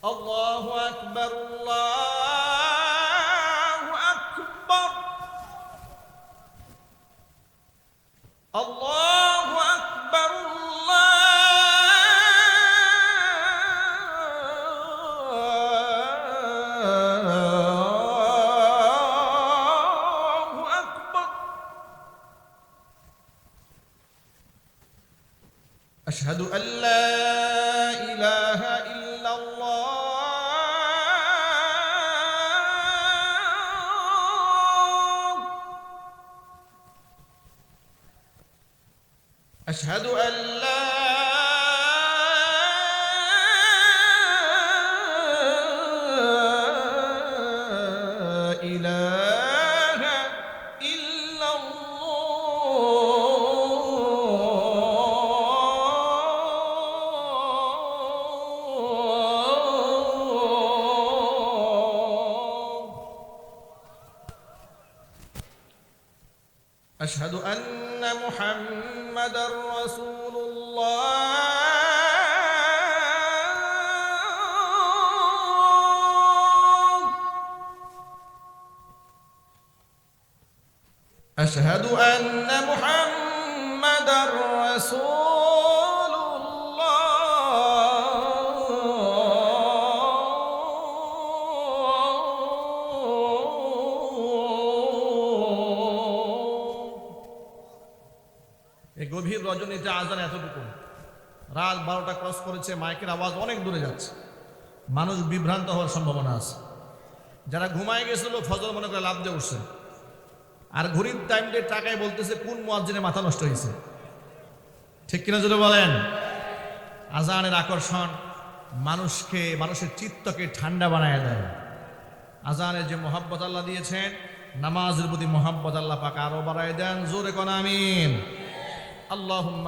আল্লাহু আকবার, আল্লাহু আকবার, আল্লাহু আকবার, আল্লাহু আকবার। আশহাদু আল্লা ইলাহা ইল্লাল্লাহ, আশহাদু আল্লা ইলাহা ইল্লাল্লাহ, আশহাদু আন্না মুহাম্মাদার রাসূলুল্লাহ, আশহাদু আন্না মুহাম্মাদার রাসূলুল্লাহ। এই গভীর রজনীতে আজান এতটুকু, রাত 12টা ক্রস করেছে, মাইকের আওয়াজ অনেক দূরে যাচ্ছে, মানুষ বিভ্রান্ত হওয়ার সম্ভাবনা আছে। যারা ঘুমায় গেছিল ফজর মনে করে লাফ দিয়ে উঠছে, আর ঘড়ির টাইমটা টাকায় বলতেছে কোন মুয়াজ্জিনের মাথা নষ্ট হয়েছে। ঠিক কিনা যদি বলেন? আজানের আকর্ষণ মানুষের চিত্তকে ঠান্ডা বানায় দেয়। আজানের যে মোহাব্বত আল্লাহ দিয়েছেন, নামাজের প্রতি মোহাব্বত আল্লাহ পাক আরো বাড়ায় দেন। জোরে কোন আমিন। আল্লাহুম্মা